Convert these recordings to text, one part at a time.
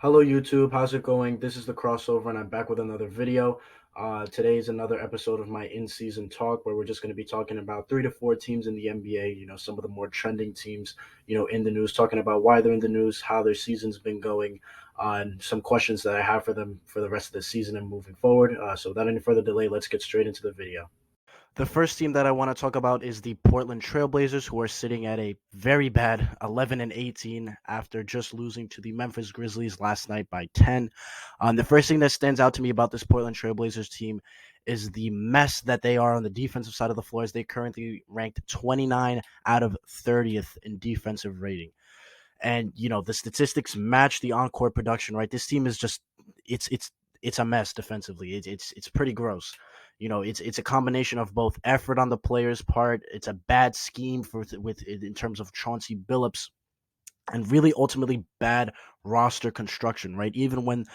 Hello YouTube, how's it going? This is the crossover and I'm back with another video. Today is another episode of my in-season talk where we're just going to be talking about 3 to 4 teams in the NBA, some of the more trending teams, in the news, talking about why they're in the news, how their season's been going, and some questions that I have for them for the rest of the season and moving forward. So without any further delay, let's get straight into the video. The first team that I want to talk about is the Portland Trailblazers, who are sitting at a very bad 11-18 after just losing to the Memphis Grizzlies last night by 10. The first thing that stands out to me about this Portland Trailblazers team is the mess that they are on the defensive side of the floor, as they currently ranked 29 out of 30th in defensive rating. And the statistics match the on-court production, right? This team is just it's a mess defensively. It's pretty gross. It's a combination of both effort on the players' part. It's a bad scheme with in terms of Chauncey Billups, and really ultimately bad roster construction, right? Even when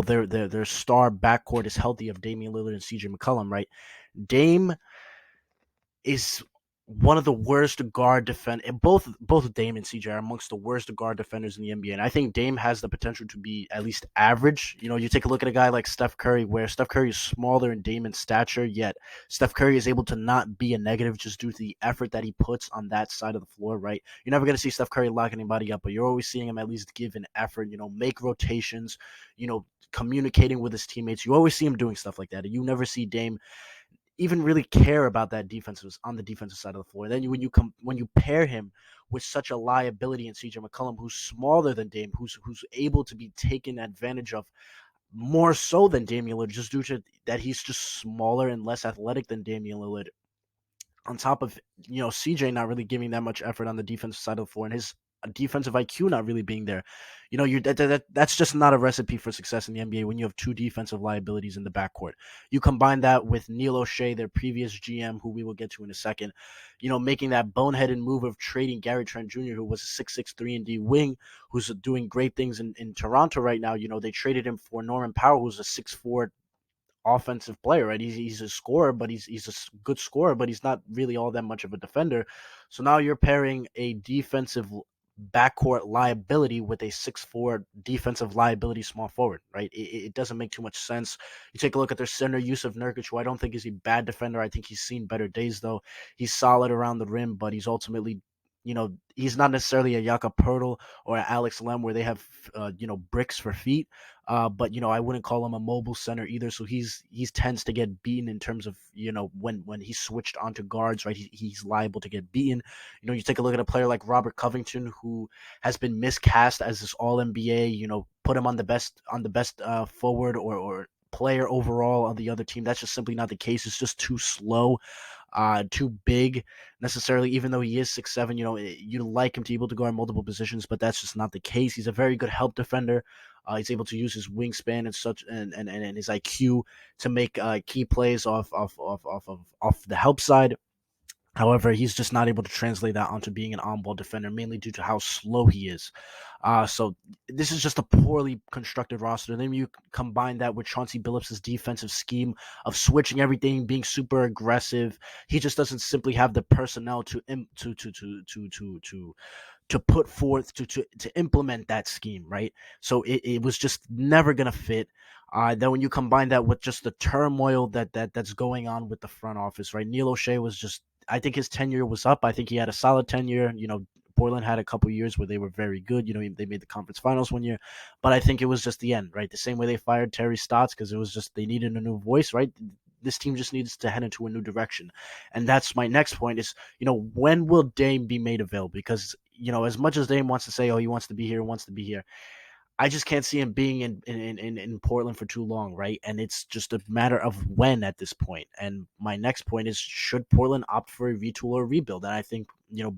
their star backcourt is healthy of Damian Lillard and CJ McCollum, right? Dame is one of the worst guard defend. Both Dame and CJ are amongst the worst guard defenders in the NBA, and I think Dame has the potential to be at least average. You take a look at a guy like Steph Curry, where Steph Curry is smaller than Dame in stature, yet Steph Curry is able to not be a negative just due to the effort that he puts on that side of the floor. Right? You're never going to see Steph Curry lock anybody up, but you're always seeing him at least give an effort. Make rotations. Communicating with his teammates. You always see him doing stuff like that. You never see Dame even really care about that defense on the defensive side of the floor. Then when you pair him with such a liability in CJ McCollum, who's smaller than Dame, who's able to be taken advantage of more so than Damian Lillard, just due to that he's just smaller and less athletic than Damian Lillard. On top of CJ not really giving that much effort on the defensive side of the floor, and his defensive IQ not really being there. That's just not a recipe for success in the NBA when you have two defensive liabilities in the backcourt. You combine that with Neil O'Shea, their previous GM, who we will get to in a second, making that boneheaded move of trading Gary Trent Jr., who was a 6'6" 3-and-D wing, who's doing great things in Toronto right now. They traded him for Norman Powell, who's a 6'4" offensive player, right? He's a scorer, but he's a good scorer, but he's not really all that much of a defender. So now you're pairing a defensive backcourt liability with a 6'4" defensive liability small forward, right? It doesn't make too much sense. You take a look at their center, Yusuf Nurkic, who I don't think is a bad defender. I think he's seen better days, though. He's solid around the rim, but he's ultimately he's not necessarily a Jakob Poeltl or a Alex Lem where they have bricks for feet. But I wouldn't call him a mobile center either. So he's tends to get beaten in terms of when he's switched onto guards, right? He's liable to get beaten. You take a look at a player like Robert Covington, who has been miscast as this All NBA. Put him on the best forward or player overall on the other team. That's just simply not the case. It's just too slow, too big necessarily, even though he is 6'7". You'd like him to be able to go in multiple positions, but that's just not the case. He's a very good help defender. He's able to use his wingspan and such and his IQ to make key plays off the help side. However, he's just not able to translate that onto being an on-ball defender, mainly due to how slow he is. So this is just a poorly constructed roster. Then you combine that with Chauncey Billups' defensive scheme of switching everything, being super aggressive. He just doesn't simply have the personnel to put forth to implement that scheme, right? So it was just never gonna fit. Then when you combine that with just the turmoil that's going on with the front office, right? Neil O'Shea was just, I think his tenure was up. I think he had a solid tenure. Portland had a couple years where they were very good. They made the conference finals one year, but I think it was just the end, right? The same way they fired Terry Stotts because it was just they needed a new voice, right? This team just needs to head into a new direction, and that's my next point. Is when will Dame be made available? Because as much as Dame wants to say, oh, he wants to be here, I just can't see him being in Portland for too long, right? And it's just a matter of when at this point. And my next point is, should Portland opt for a retool or a rebuild? And I think,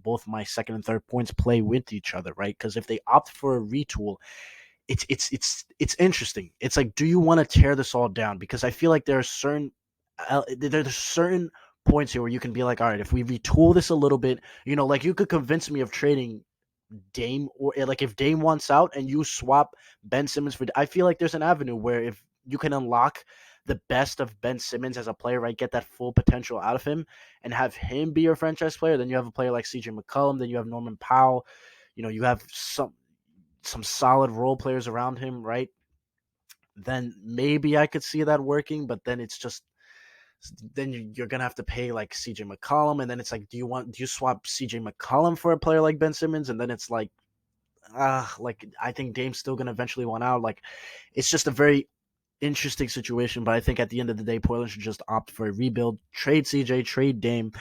both my second and third points play with each other, right? Because if they opt for a retool, it's interesting. It's like, do you want to tear this all down? Because I feel like there's certain points here where you can be like, all right, if we retool this a little bit, like you could convince me of trading Dame, or like if Dame wants out and you swap Ben Simmons for, I feel like there's an avenue where if you can unlock the best of Ben Simmons as a player, right, get that full potential out of him and have him be your franchise player, then you have a player like CJ McCollum, then you have Norman Powell, you have some solid role players around him, right? Then maybe I could see that working, but then it's just then you're gonna have to pay like CJ McCollum, and then it's like, do you swap CJ McCollum for a player like Ben Simmons? And then it's like I think Dame's still gonna eventually want out. Like it's just a very interesting situation, but I think at the end of the day, Portland should just opt for a rebuild, trade CJ, trade Dame,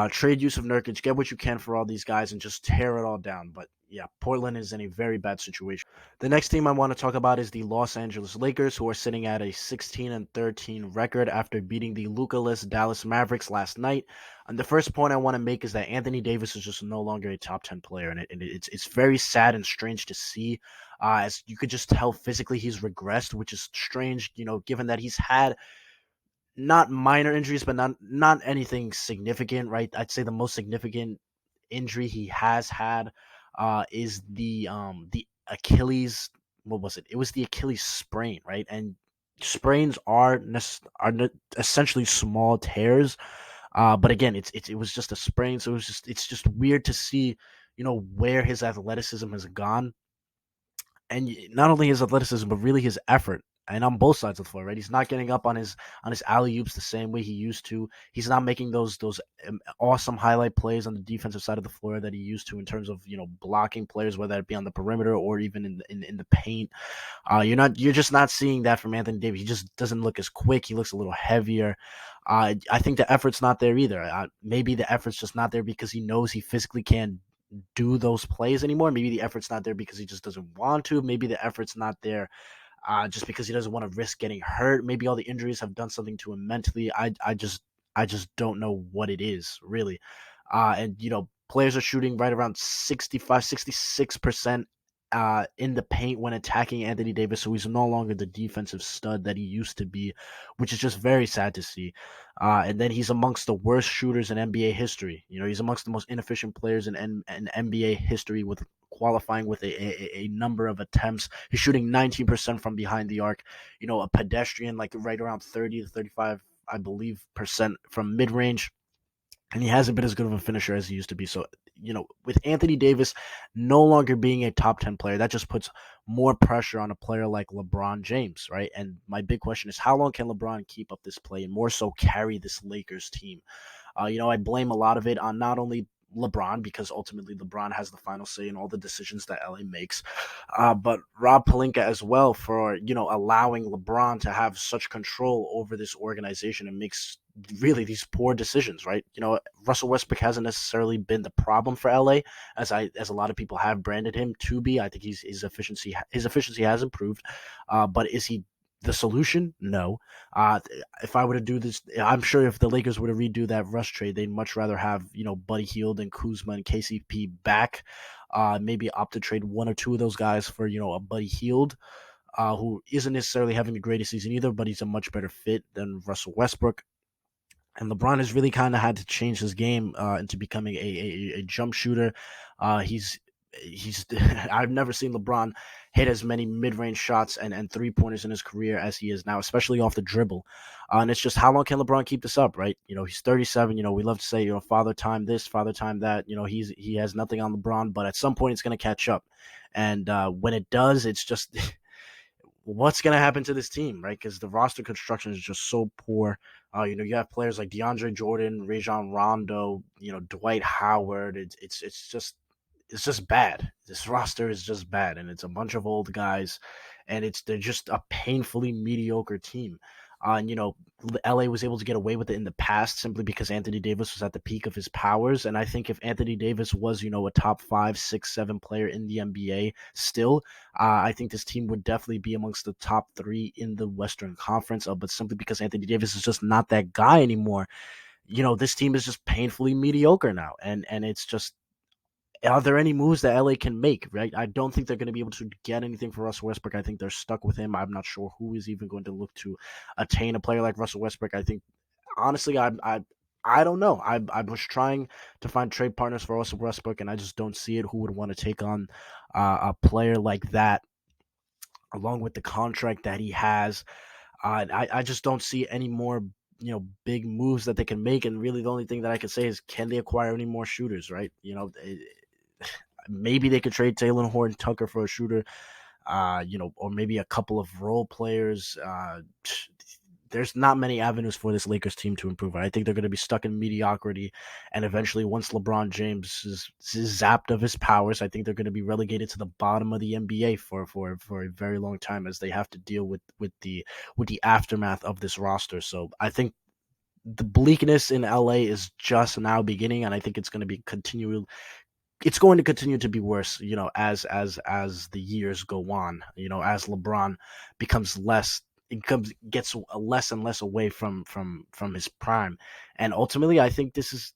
trade Yusuf Nurkic, get what you can for all these guys, and just tear it all down. But yeah, Portland is in a very bad situation. The next team I want to talk about is the Los Angeles Lakers, who are sitting at a 16-13 record after beating the Luka-less Dallas Mavericks last night. And the first point I want to make is that Anthony Davis is just no longer a top 10 player, and it's very sad and strange to see. As you could just tell physically he's regressed, which is strange, given that he's had not minor injuries, but not anything significant, right? I'd say the most significant injury he has had is the Achilles. What was it? It was the Achilles sprain, right? And sprains are essentially small tears. But again, it was just a sprain, so it's just weird to see, where his athleticism has gone, and not only his athleticism, but really his effort. And on both sides of the floor, right? He's not getting up on his alley oops the same way he used to. He's not making those awesome highlight plays on the defensive side of the floor that he used to in terms of blocking players, whether it be on the perimeter or even in the paint. You're just not seeing that from Anthony Davis. He just doesn't look as quick. He looks a little heavier. I think the effort's not there either. Maybe the effort's just not there because he knows he physically can't do those plays anymore. Maybe the effort's not there because he just doesn't want to. Maybe the effort's not there just because he doesn't want to risk getting hurt. Maybe all the injuries have done something to him mentally. I just don't know what it is really. And players are shooting right around 65, 66% in the paint when attacking Anthony Davis, so he's no longer the defensive stud that he used to be, which is just very sad to see. And then he's amongst the worst shooters in NBA history. He's amongst the most inefficient players in NBA history, with qualifying with a number of attempts. He's shooting 19% from behind the arc. A pedestrian, like right around 30 to 35, I believe, percent from mid range, and he hasn't been as good of a finisher as he used to be. So, with Anthony Davis no longer being a top 10 player, that just puts more pressure on a player like LeBron James, right? And my big question is, how long can LeBron keep up this play and more so carry this Lakers team? I blame a lot of it on not only LeBron, because ultimately LeBron has the final say in all the decisions that LA makes, but Rob Pelinka as well, for allowing LeBron to have such control over this organization and makes really these poor decisions, right? Russell Westbrook hasn't necessarily been the problem for LA, as a lot of people have branded him to be. I think his efficiency has improved, but is he the solution? No. If I were to do this, I'm sure if the Lakers were to redo that Russ trade, they'd much rather have Buddy Hield and Kuzma and KCP back. Maybe opt to trade one or two of those guys for a Buddy Hield, who isn't necessarily having the greatest season either, but he's a much better fit than Russell Westbrook. And LeBron has really kind of had to change his game into becoming a jump shooter. He's I've never seen LeBron hit as many mid-range shots and three-pointers in his career as he is now, especially off the dribble. And it's just, how long can LeBron keep this up, right? He's 37. We love to say, father time this, father time that. He has nothing on LeBron, but at some point it's going to catch up. And when it does, it's just what's going to happen to this team, right? Because the roster construction is just so poor. You have players like DeAndre Jordan, Rajon Rondo, Dwight Howard. It's just bad. This roster is just bad, and it's a bunch of old guys, and they're just a painfully mediocre team. And LA was able to get away with it in the past simply because Anthony Davis was at the peak of his powers. And I think if Anthony Davis was, a top 5, 6, 7 player in the NBA still, I think this team would definitely be amongst the top 3 in the Western Conference. But simply because Anthony Davis is just not that guy anymore, this team is just painfully mediocre now. And it's just, are there any moves that LA can make, right? I don't think they're going to be able to get anything for Russell Westbrook. I think they're stuck with him. I'm not sure who is even going to look to attain a player like Russell Westbrook. I think, honestly, I don't know. I was trying to find trade partners for Russell Westbrook, and I just don't see it. Who would want to take on a player like that, along with the contract that he has? I just don't see any more big moves that they can make. And really, the only thing that I can say is, can they acquire any more shooters, right? Maybe they could trade Taylor Horn Tucker for a shooter, or maybe a couple of role players. There's not many avenues for this Lakers team to improve. I think they're going to be stuck in mediocrity, and eventually, once LeBron James is zapped of his powers, I think they're going to be relegated to the bottom of the NBA for a very long time, as they have to deal with the aftermath of this roster. So I think the bleakness in LA is just now beginning, and I think it's going to continue to be worse, as the years go on, as LeBron becomes less it comes gets less and less away from his prime. And ultimately, I think this is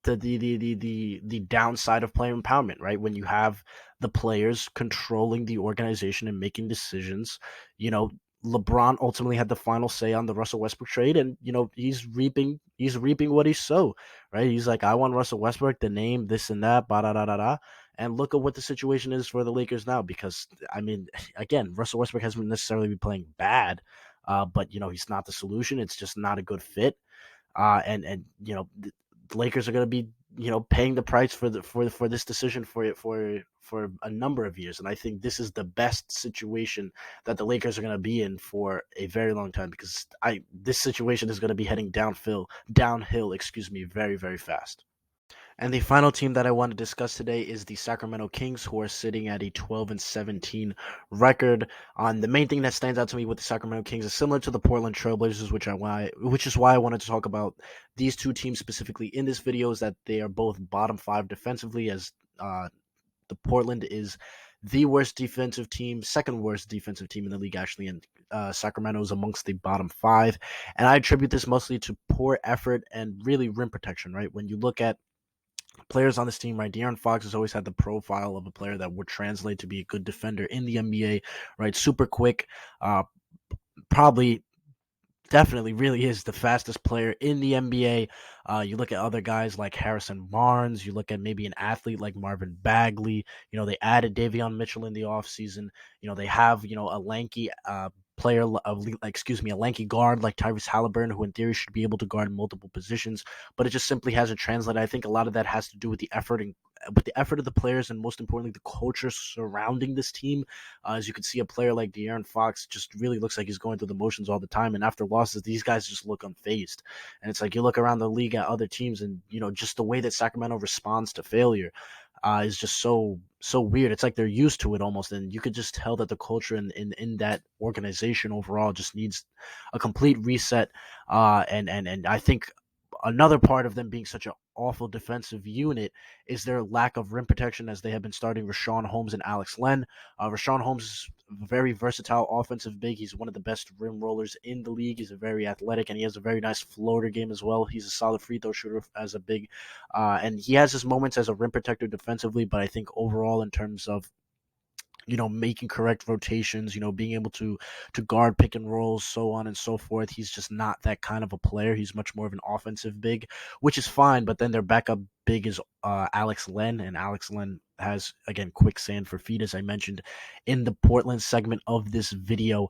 the downside of player empowerment, right? When you have the players controlling the organization and making decisions, you know, LeBron ultimately had the final say on the Russell Westbrook trade, and he's reaping what he sowed, right? He's like, I want Russell Westbrook, the name, this and that, ba da da da da. And look at what the situation is for the Lakers now, because I mean, again, Russell Westbrook hasn't necessarily been playing bad, but he's not the solution. It's just not a good fit, and the Lakers are going to be paying the price for this decision for a number of years. And I think this is the best situation that the Lakers are going to be in for a very long time, because I this situation is going to be heading downhill, excuse me, very very fast. And the final team that I want to discuss today is the Sacramento Kings, who are sitting at a 12-17 record. On the main thing that stands out to me with the Sacramento Kings is similar to the Portland Trailblazers, which is why I wanted to talk about these two teams specifically in this video, is that they are both bottom five defensively, as the Portland is the worst defensive team, second worst defensive team in the league, actually, and Sacramento is amongst the bottom five. And I attribute this mostly to poor effort and really rim protection, right? When you look at players on this team, right? De'Aaron Fox has always had the profile of a player that would translate to be a good defender in the NBA, right? Super quick, probably definitely really is the fastest player in the NBA. You look at other guys like Harrison Barnes. You look at maybe an athlete like Marvin Bagley. They added Davion Mitchell in the offseason. They have, a lanky a lanky guard like Tyrese Halliburton, who in theory should be able to guard multiple positions, but it just simply hasn't translated. I think a lot of that has to do with the effort of the players, and most importantly, the culture surrounding this team. As you can see, a player like De'Aaron Fox just really looks like he's going through the motions all the time, and after losses, these guys just look unfazed. And it's like you look around the league at other teams, and just the way that Sacramento responds to failure is just so weird. It's like they're used to it almost, and you could just tell that the culture in that organization overall just needs a complete reset. And I think another part of them being such an awful defensive unit is their lack of rim protection, as they have been starting Rashawn Holmes and Alex Len. Rashawn Holmes is a very versatile offensive big. He's one of the best rim rollers in the league. He's a very athletic, and he has a very nice floater game as well. He's a solid free throw shooter as a big, and he has his moments as a rim protector defensively. But I think overall, in terms of making correct rotations, being able to guard pick and rolls, so on and so forth. He's just not that kind of a player. He's much more of an offensive big, which is fine. But then their backup big is Alex Len, and Alex Len has, again, quicksand for feet, as I mentioned in the Portland segment of this video.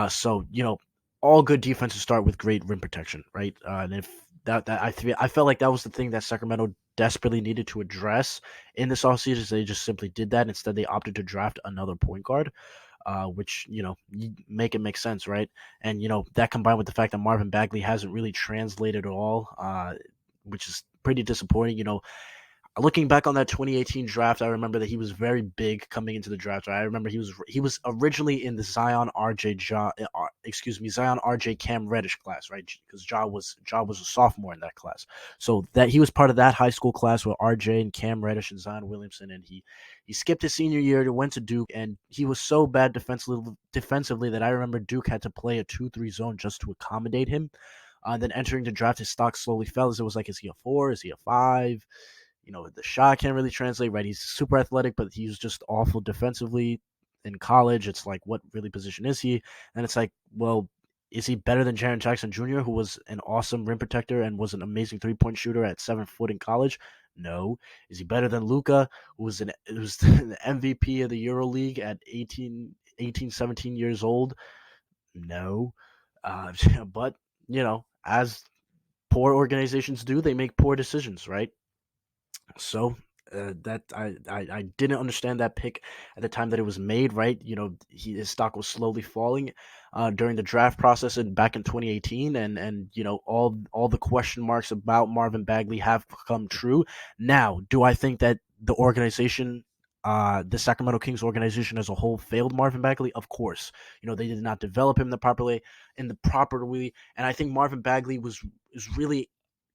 So all good defenses start with great rim protection, right? And if I felt like that was the thing that Sacramento desperately needed to address in this offseason. They just simply did that. Instead, they opted to draft another point guard, which, you make it make sense, right? And, that combined with the fact that Marvin Bagley hasn't really translated at all, which is pretty disappointing. Looking back on that 2018 draft, I remember that he was very big coming into the draft. Right? I remember he was originally in the Zion RJ Cam Reddish class, right? Because Ja was a sophomore in that class, so that he was part of that high school class with RJ and Cam Reddish and Zion Williamson, and he skipped his senior year, went to Duke, and he was so bad defensively that I remember Duke had to play a 2-3 zone just to accommodate him. Then entering the draft, his stock slowly fell, as it was like, is he a 4? Is he a 5? The shot can't really translate, right? He's super athletic, but he's just awful defensively in college. It's like, what really position is he? And it's like, well, is he better than Jaren Jackson Jr., who was an awesome rim protector and was an amazing 3-point shooter at 7 foot in college? No. Is he better than Luka, who was the MVP of the EuroLeague at 17 years old? No. But, as poor organizations do, they make poor decisions, right? So That I didn't understand that pick at the time that it was made. Right, his stock was slowly falling during the draft process and back in 2018, and all the question marks about Marvin Bagley have come true. Now, do I think that the organization? The Sacramento Kings organization as a whole failed Marvin Bagley. Of course, they did not develop him in the proper way, and I think Marvin Bagley was really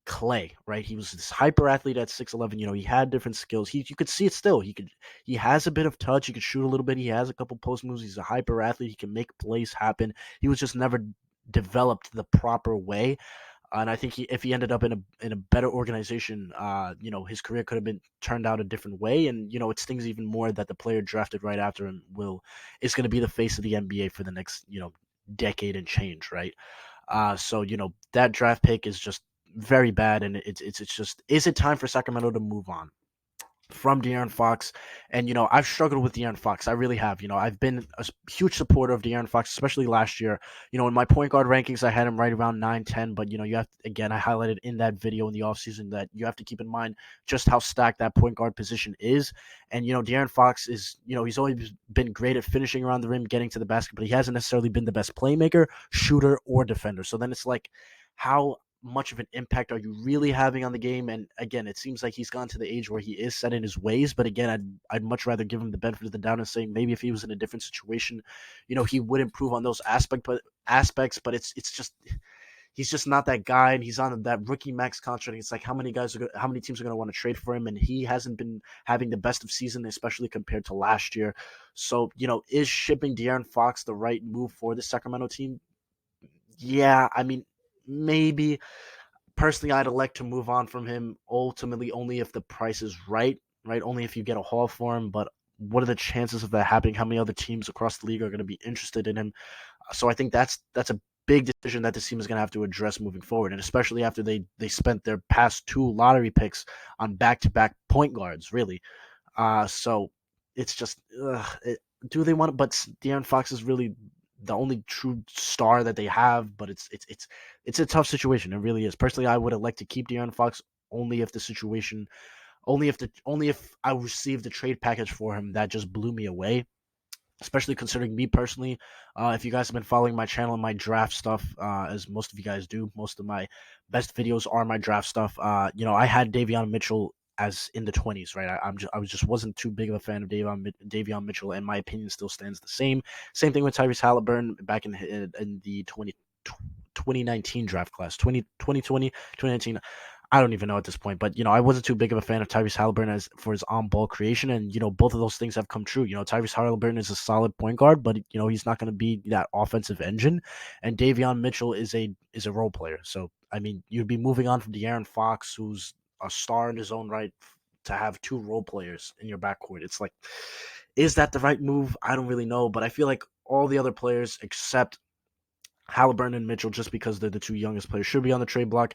Clay, right? He was this hyper athlete at 6'11". He had different skills. You could see it still. He has a bit of touch. He could shoot a little bit. He has a couple post moves. He's a hyper athlete. He can make plays happen. He was just never developed the proper way. And I think if he ended up in a better organization, his career could have been turned out a different way. And it stings even more that the player drafted right after him is going to be the face of the NBA for the next decade and change, right? So that draft pick is just very bad, and it's just, is it time for Sacramento to move on from De'Aaron Fox? And I've struggled with De'Aaron Fox. I really have. I've been a huge supporter of De'Aaron Fox, especially last year. In my point guard rankings, I had him right around 9-10. But you have to, again, I highlighted in that video in the offseason that you have to keep in mind just how stacked that point guard position is. And De'Aaron Fox is, he's always been great at finishing around the rim, getting to the basket, but he hasn't necessarily been the best playmaker, shooter, or defender. So then it's like, how much of an impact are you really having on the game? And again, it seems like he's gone to the age where he is set in his ways. But again, I'd much rather give him the benefit of the doubt and saying maybe if he was in a different situation, he would improve on those aspects. But it's just, he's just not that guy, and he's on that rookie max contract. It's like how many teams are going to want to trade for him, and he hasn't been having the best of season, especially compared to last year. So is shipping De'Aaron Fox the right move for the Sacramento team? Yeah, I mean, maybe. Personally, I'd elect to move on from him ultimately only if the price is right, right? Only if you get a haul for him. But what are the chances of that happening? How many other teams across the league are going to be interested in him? So I think that's a big decision that this team is going to have to address moving forward, and especially after they spent their past two lottery picks on back-to-back point guards, really. So it's just, do they want? But De'Aaron Fox is really the only true star that they have. But it's a tough situation. It really is. Personally, I would elect to keep De'Aaron Fox only if the situation, only if I received a trade package for him that just blew me away, especially considering me personally. If you guys have been following my channel and my draft stuff, as most of you guys do, most of my best videos are my draft stuff. I had Davion Mitchell as in the 20s, right? I was just wasn't too big of a fan of Davion Mitchell, and my opinion still stands the same. Same thing with Tyrese Halliburton back in the 2019 draft class, 2020, 2019. I don't even know at this point, but I wasn't too big of a fan of Tyrese Halliburton as for his on-ball creation, and both of those things have come true. Tyrese Halliburton is a solid point guard, but he's not going to be that offensive engine, and Davion Mitchell is a role player. So I mean, you'd be moving on from De'Aaron Fox, who's a star in his own right, to have two role players in your backcourt. It's like, is that the right move? I don't really know, but I feel like all the other players except Halliburton and Mitchell, just because they're the two youngest players, should be on the trade block.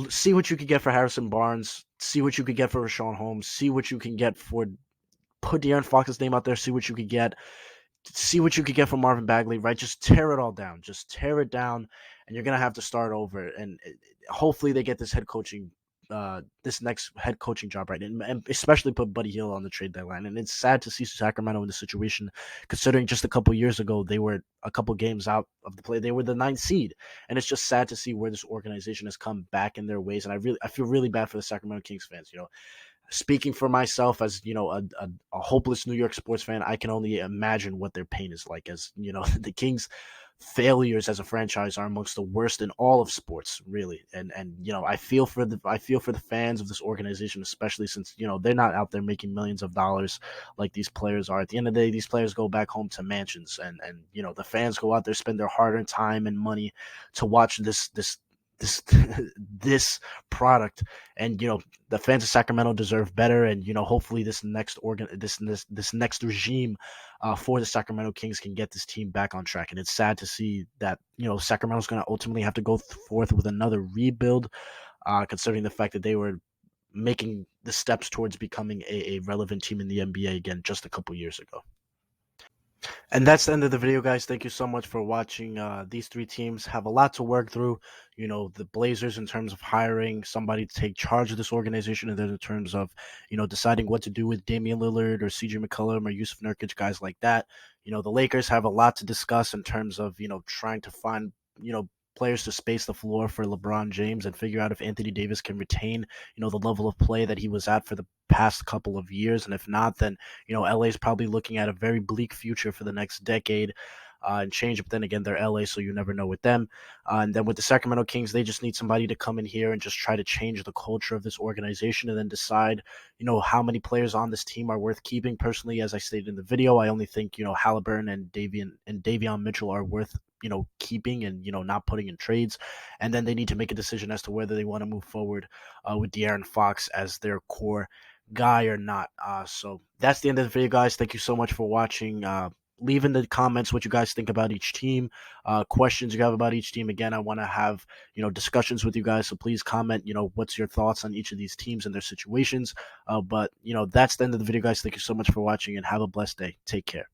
See what you could get for Harrison Barnes. See what you could get for Rashawn Holmes. See what you can get for, put De'Aaron Fox's name out there. See what you could get. See what you could get from Marvin Bagley. Right, just tear it all down. Just tear it down, and you're gonna have to start over. And hopefully they get this next head coaching job right, and especially put Buddy Hield on the trade deadline. And it's sad to see Sacramento in this situation, considering just a couple years ago they were a couple games out of the play. They were the ninth seed, and it's just sad to see where this organization has come back in their ways. And I feel really bad for the Sacramento Kings fans. Speaking for myself as a hopeless New York sports fan, I can only imagine what their pain is like. As the Kings failures as a franchise are amongst the worst in all of sports, really. And I feel for the fans of this organization, especially since they're not out there making millions of dollars like these players are. At the end of the day, these players go back home to mansions, and the fans go out there, spend their hard-earned time and money to watch this this product. And the fans of Sacramento deserve better. And hopefully this next regime for the Sacramento Kings can get this team back on track. And it's sad to see that Sacramento's going to ultimately have to go forth with another rebuild, considering the fact that they were making the steps towards becoming a relevant team in the NBA again just a couple years ago. And that's the end of the video, guys. Thank you so much for watching. These three teams have a lot to work through. The Blazers in terms of hiring somebody to take charge of this organization, and then in terms of, deciding what to do with Damian Lillard or CJ McCollum or Yusuf Nurkic, guys like that. The Lakers have a lot to discuss in terms of, trying to find, players to space the floor for LeBron James and figure out if Anthony Davis can retain, the level of play that he was at for the past couple of years. And if not, then LA is probably looking at a very bleak future for the next decade. And change, but then again, they're LA, so you never know with them. And then with the Sacramento Kings, they just need somebody to come in here and just try to change the culture of this organization and then decide, how many players on this team are worth keeping. Personally, as I stated in the video, I only think, Halliburton and Davion Mitchell are worth, keeping and, not putting in trades. And then they need to make a decision as to whether they want to move forward with De'Aaron Fox as their core guy or not. So that's the end of the video, guys. Thank you so much for watching. Leave in the comments what you guys think about each team, questions you have about each team. Again, I want to have, discussions with you guys. So please comment, what's your thoughts on each of these teams and their situations. But, that's the end of the video, guys. Thank you so much for watching and have a blessed day. Take care.